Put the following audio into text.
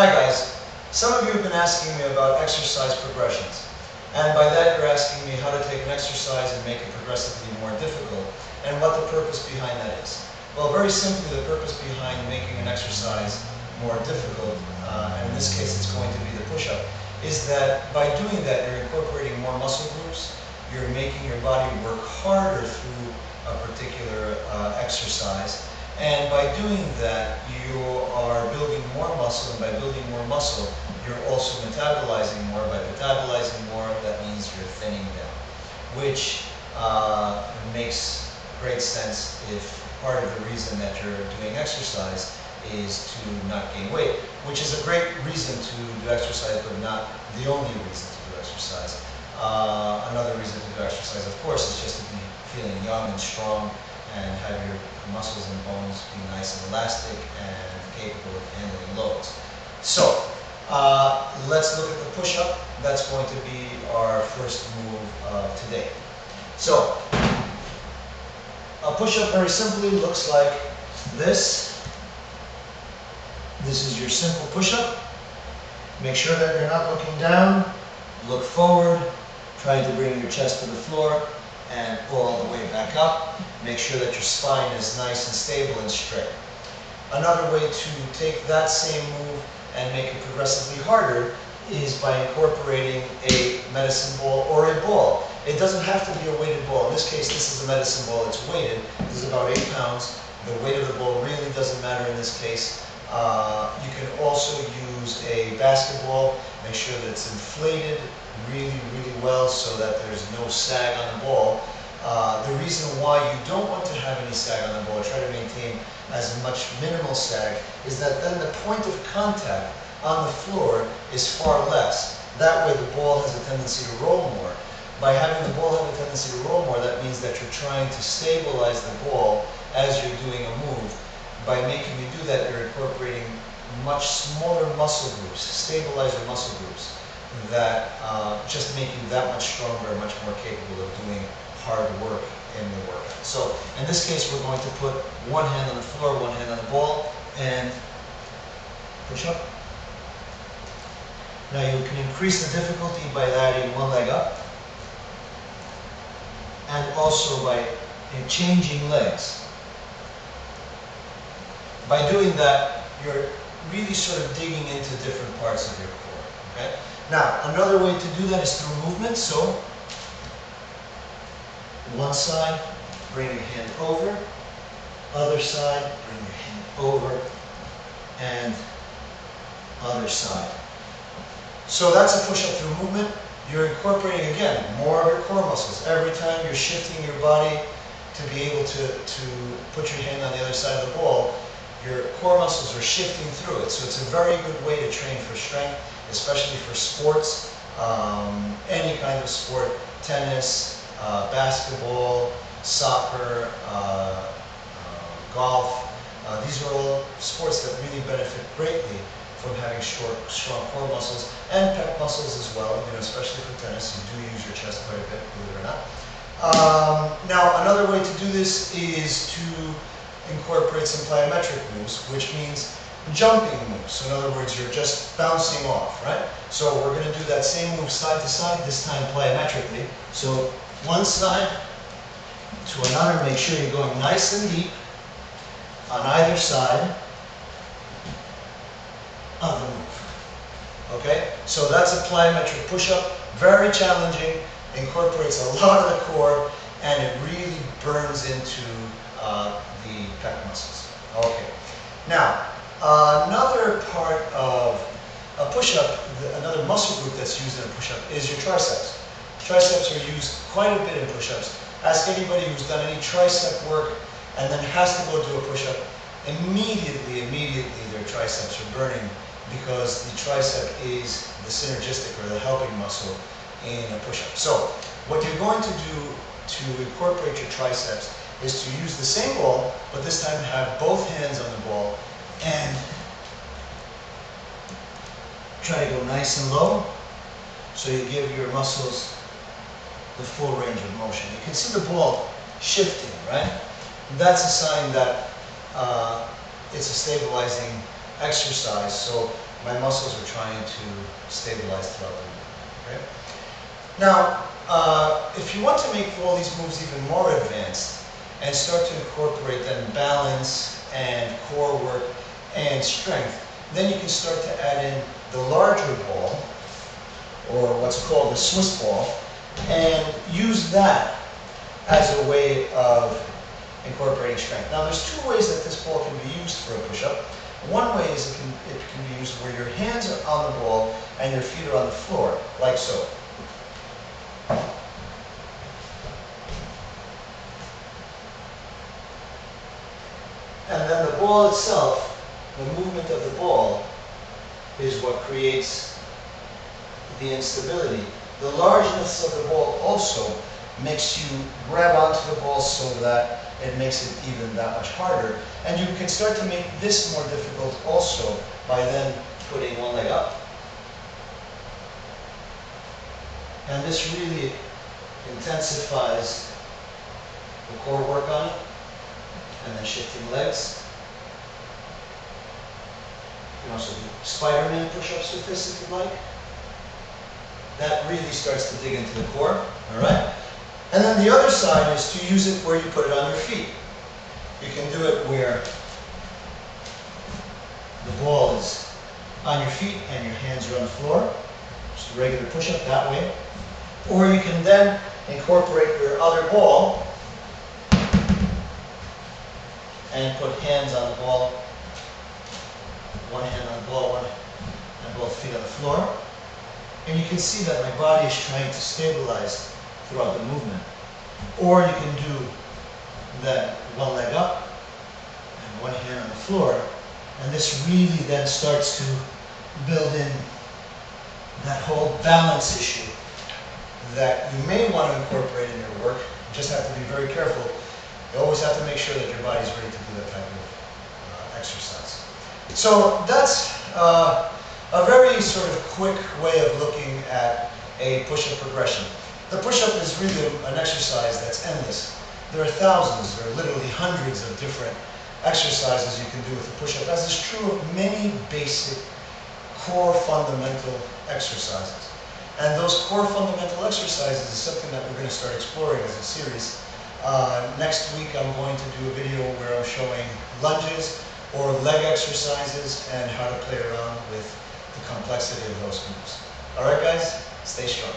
Hi guys, some of you have been asking me about exercise progressions, and by that you're asking me how to take an exercise and make it progressively more difficult, and what the purpose behind that is. Well, very simply, the purpose behind making an exercise more difficult, and in this case it's going to be the push-up, is that by doing that you're incorporating more muscle groups, you're making your body work harder through a particular exercise. And by doing that, you are building more muscle, and by building more muscle, you're also metabolizing more. By metabolizing more, that means you're thinning down, which makes great sense if part of the reason that you're doing exercise is to not gain weight, which is a great reason to do exercise, but not the only reason to do exercise. Another reason to do exercise, of course, is just to be feeling young and strong and have your muscles and bones be nice and elastic and capable of handling loads. So, let's look at the push-up. That's going to be our first move of today. So, a push-up very simply looks like this. This is your simple push-up. Make sure that you're not looking down. Look forward, trying to bring your chest to the floor and pull all the way back up. Make sure that your spine is nice and stable and straight. Another way to take that same move and make it progressively harder is by incorporating a medicine ball or a ball. It doesn't have to be a weighted ball. In this case, this is a medicine ball. It's weighted. This is about 8 pounds. The weight of the ball really doesn't matter in this case. You can also use a basketball. Make sure that it's inflated really well so that there's no sag on the ball. The reason why you don't want to have any sag on the ball, try to maintain as much minimal sag, is that then the point of contact on the floor is far less. That way the ball has a tendency to roll more. By having the ball have a tendency to roll more, that means that you're trying to stabilize the ball as you're doing a move. By making you do that, you're incorporating much smaller muscle groups, stabilizer muscle groups, that just make you that much stronger, much more capable of doing hard work in the workout. So in this case, we're going to put one hand on the floor, one hand on the ball, and push up. Now you can increase the difficulty by adding one leg up, and also by changing legs. By doing that, you're really sort of digging into different parts of your core. Okay? Now, another way to do that is through movement. So, one side, bring your hand over. Other side, bring your hand over. And other side. So that's a push-up through movement. You're incorporating, again, more of your core muscles. Every time you're shifting your body to be able to put your hand on the other side of the ball, your core muscles are shifting through it. So it's a very good way to train for strength, especially for sports, any kind of sport, tennis, basketball, soccer, golf. These are all sports that really benefit greatly from having strong core muscles and pec muscles as well, especially for tennis. You do use your chest quite a bit, believe it or not. Now, another way to do this is to incorporate some plyometric moves, which means jumping moves. So in other words, you're just bouncing off, right? So we're going to do that same move side to side, this time plyometrically. So one side to another, make sure you're going nice and deep on either side of the move. Okay? So that's a plyometric push-up. Very challenging, incorporates a lot of the core, and it really burns into the pec muscles. Okay. Now, another part of a push-up, another muscle group that's used in a push-up is your triceps. Triceps are used quite a bit in push-ups. Ask anybody who's done any tricep work and then has to go do a push-up, immediately their triceps are burning, because the tricep is the synergistic or the helping muscle in a push-up. So, what you're going to do to incorporate your triceps is to use the same ball, but this time have both hands on the ball and try to go nice and low so you give your muscles the full range of motion. You can see the ball shifting, right? That's a sign that it's a stabilizing exercise. So my muscles are trying to stabilize throughout the movement. Okay? Now, if you want to make all these moves even more advanced and start to incorporate then balance and core work and strength, then you can start to add in the larger ball, or what's called the Swiss ball, and use that as a way of incorporating strength. Now there's two ways that this ball can be used for a push-up. One way is it can be used where your hands are on the ball and your feet are on the floor, like so. And then the ball itself, the movement of the ball, is what creates the instability. The largeness of the ball also makes you grab onto the ball so that it makes it even that much harder. And you can start to make this more difficult also by then putting one leg up. And this really intensifies the core work on it. And then shifting legs. You can also do Spider-Man push-ups with this if you like. That really starts to dig into the core, all right? And then the other side is to use it where you put it on your feet. You can do it where the ball is on your feet and your hands are on the floor. Just a regular push-up that way. Or you can then incorporate your other ball and put hands on the ball, one hand on the ball, and both feet on the floor. And you can see that my body is trying to stabilize throughout the movement. Or you can do that one leg up and one hand on the floor. And this really then starts to build in that whole balance issue that you may want to incorporate in your work. You just have to be very careful. You always have to make sure that your body's ready to do that type of exercise. So that's a very sort of quick way of looking at a push-up progression. The push-up is really an exercise that's endless. There are thousands, there are literally hundreds of different exercises you can do with a push-up, as is true of many basic core fundamental exercises. And those core fundamental exercises is something that we're going to start exploring as a series. Next week I'm going to do a video where I'm showing lunges or leg exercises and how to play around with the complexity of those moves. Alright guys, stay strong.